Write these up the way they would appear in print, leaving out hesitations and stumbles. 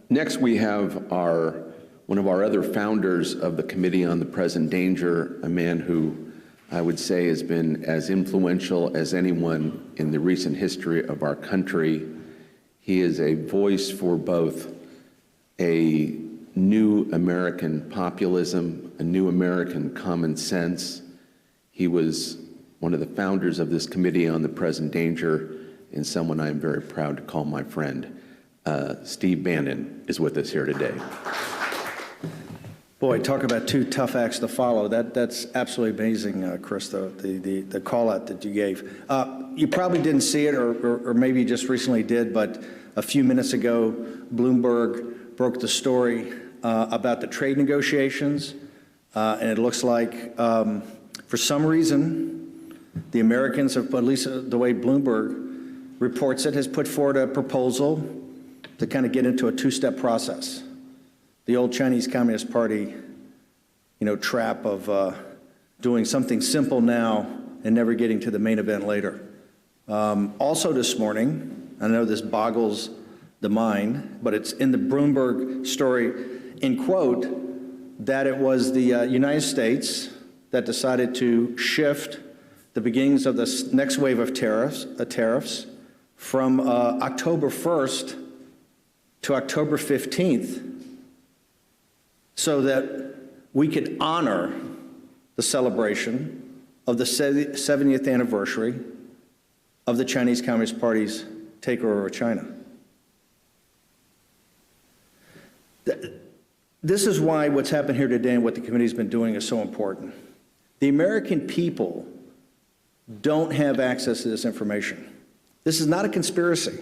Next, we have one of our other founders of the Committee on the Present Danger, a man who I would say has been as influential as anyone in the recent history of our country. He is a voice for both a new American populism, a new American common sense. He was one of the founders of this Committee on the Present Danger, and someone I'm very proud to call my friend. Steve Bannon is with us here today. Boy, talk about two tough acts to follow. That's absolutely amazing, Chris, the call out that you gave. You probably didn't see it, or maybe you just recently did, but a few minutes ago, Bloomberg broke the story about the trade negotiations, and it looks like, for some reason, the Americans have, at least the way Bloomberg reports it, has put forward a proposal to kind of get into a two-step process. The old Chinese Communist Party, trap of doing something simple now and never getting to the main event later. Also this morning, I know this boggles the mind, but it's in the Bloomberg story, in quote, that it was the United States that decided to shift the beginnings of the next wave of tariffs from October 1st to October 15th, so that we could honor the celebration of the 70th anniversary of the Chinese Communist Party's takeover of China. This is why what's happened here today and what the committee's been doing is so important. The American people don't have access to this information. This is not a conspiracy.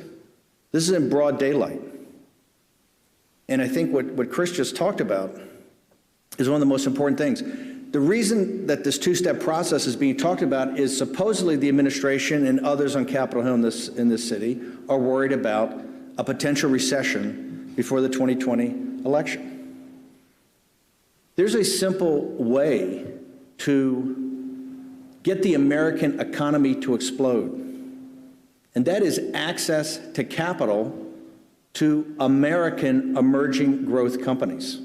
This is in broad daylight. And I think what Chris just talked about is one of the most important things. The reason that this two-step process is being talked about is supposedly the administration and others on Capitol Hill in this city are worried about a potential recession before the 2020 election. There's a simple way to get the American economy to explode, and that is access to capital to American emerging growth companies.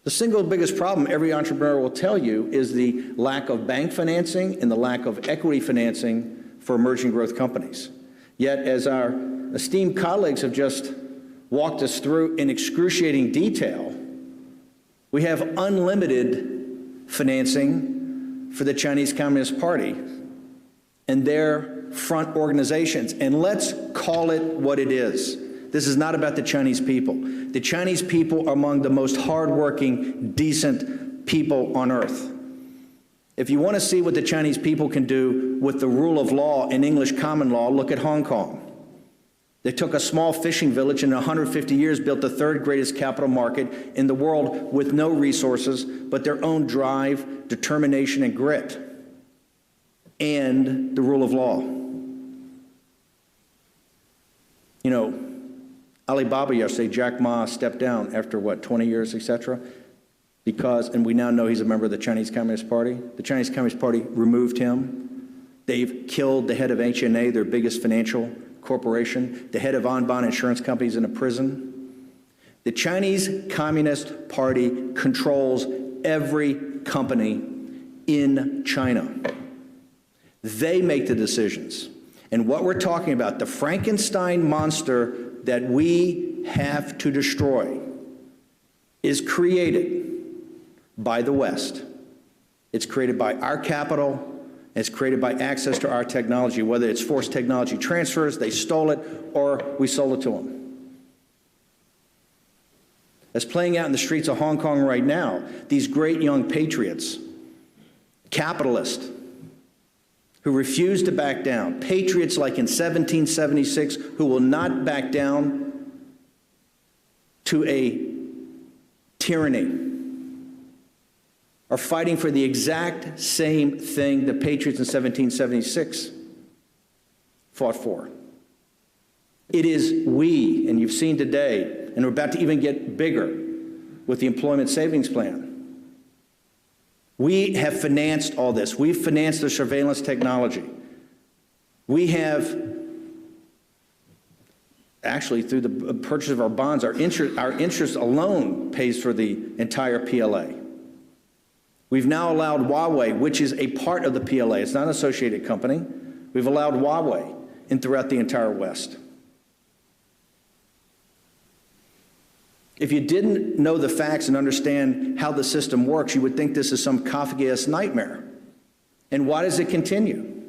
The single biggest problem every entrepreneur will tell you is the lack of bank financing and the lack of equity financing for emerging growth companies. Yet, as our esteemed colleagues have just walked us through in excruciating detail, we have unlimited financing for the Chinese Communist Party and their front organizations. And let's call it what it is. This is not about the Chinese people. The Chinese people are among the most hardworking, decent people on earth. If you want to see what the Chinese people can do with the rule of law and English common law, look at Hong Kong. They took a small fishing village and in 150 years built the third greatest capital market in the world with no resources but their own drive, determination, and grit, and the rule of law. Alibaba yesterday, Jack Ma stepped down after, 20 years, etc., and we now know he's a member of the Chinese Communist Party. The Chinese Communist Party removed him. They've killed the head of HNA, their biggest financial corporation. The head of Anbon Insurance Company is in a prison. The Chinese Communist Party controls every company in China. They make the decisions. And what we're talking about, the Frankenstein monster that we have to destroy, is created by the West. It's created by our capital, and it's created by access to our technology, whether it's forced technology transfers, they stole it, or we sold it to them. As playing out in the streets of Hong Kong right now, these great young patriots, capitalists, who refuse to back down, patriots like in 1776 who will not back down to a tyranny, are fighting for the exact same thing the patriots in 1776 fought for. It is we, and you've seen today, and we're about to even get bigger with the employment savings plan. We have financed all this. We've financed the surveillance technology. We have actually through the purchase of our bonds, our interest alone pays for the entire PLA. We've now allowed Huawei, which is a part of the PLA, it's not an associated company, we've allowed Huawei in throughout the entire West. If you didn't know the facts and understand how the system works, you would think this is some Kafkaesque nightmare. And why does it continue?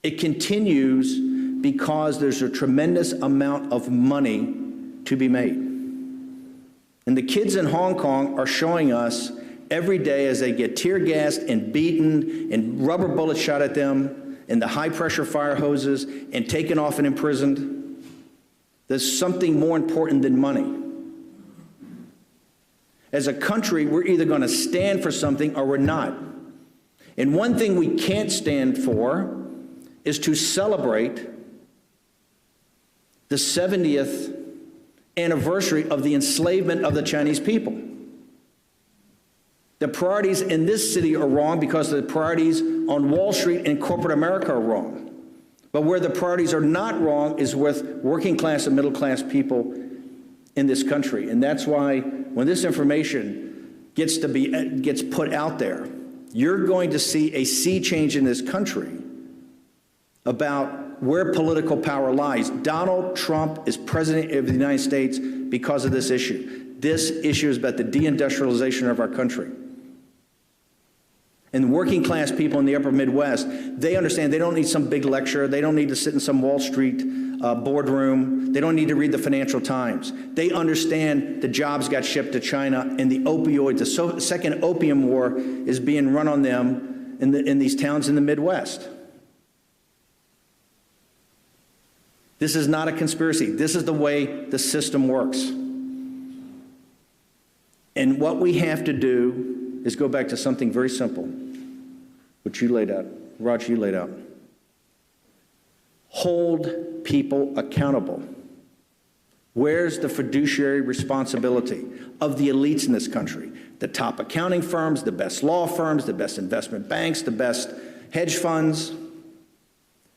It continues because there's a tremendous amount of money to be made. And the kids in Hong Kong are showing us every day as they get tear gassed and beaten and rubber bullets shot at them and the high pressure fire hoses and taken off and imprisoned. There's something more important than money. As a country, we're either going to stand for something or we're not. And one thing we can't stand for is to celebrate the 70th anniversary of the enslavement of the Chinese people. The priorities in this city are wrong because the priorities on Wall Street and corporate America are wrong. But where the priorities are not wrong is with working class and middle class people in this country. And that's why when this information gets put out there, you're going to see a sea change in this country about where political power lies. Donald Trump is president of the United States because of this issue. This issue is about the deindustrialization of our country. And working class people in the upper Midwest, they understand they don't need some big lecture. They don't need to sit in some Wall Street boardroom. They don't need to read the Financial Times. They understand the jobs got shipped to China and the opioid, the second opium war is being run on them in these towns in the Midwest. This is not a conspiracy. This is the way the system works. And what we have to do is go back to something very simple, which you laid out, Roger, you laid out. Hold people accountable. Where's the fiduciary responsibility of the elites in this country? The top accounting firms, the best law firms, the best investment banks, the best hedge funds.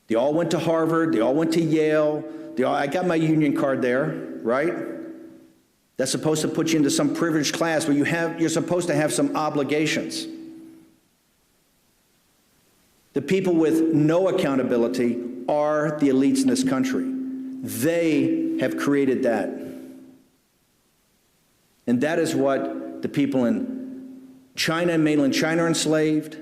They all went to Harvard, they all went to Yale. I got my union card there, right? That's supposed to put you into some privileged class where you're supposed to have some obligations. The people with no accountability are the elites in this country. They have created that. And that is what the people in China and mainland China are enslaved.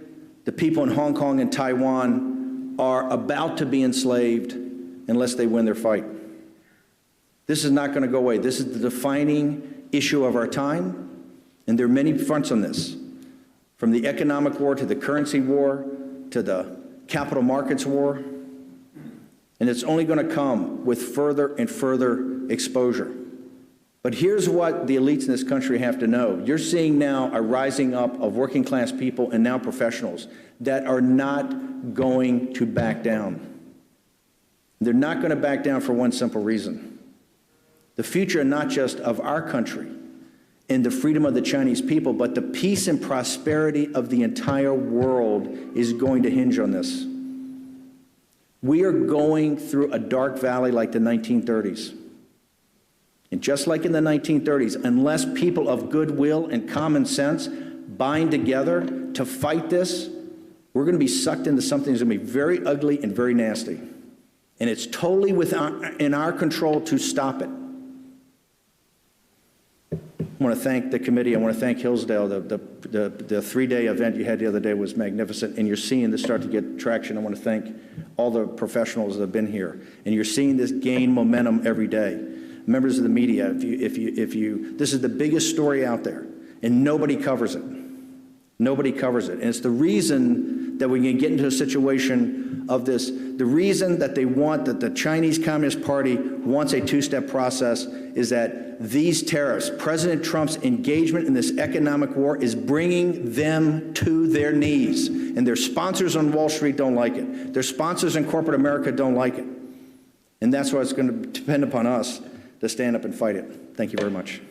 The people in Hong Kong and Taiwan are about to be enslaved unless they win their fight. This is not going to go away. This is the defining issue of our time, and there are many fronts on this, from the economic war to the currency war to the capital markets war, and it's only going to come with further and further exposure. But here's what the elites in this country have to know. You're seeing now a rising up of working class people and now professionals that are not going to back down. They're not going to back down for one simple reason. The future not just of our country and the freedom of the Chinese people, but the peace and prosperity of the entire world is going to hinge on this. We are going through a dark valley like the 1930s. And just like in the 1930s, unless people of goodwill and common sense bind together to fight this, we're going to be sucked into something that's going to be very ugly and very nasty. And it's totally in our control to stop it. I want to thank the committee. I want to thank Hillsdale. The three-day event you had the other day was magnificent, and you're seeing this start to get traction. I want to thank all the professionals that have been here, and you're seeing this gain momentum every day. Members of the media, this is the biggest story out there, and nobody covers it. Nobody covers it, and it's the reason that we can get into a situation of this. The reason that that the Chinese Communist Party wants a two-step process is that these tariffs, President Trump's engagement in this economic war is bringing them to their knees. And their sponsors on Wall Street don't like it. Their sponsors in corporate America don't like it. And that's why it's going to depend upon us to stand up and fight it. Thank you very much.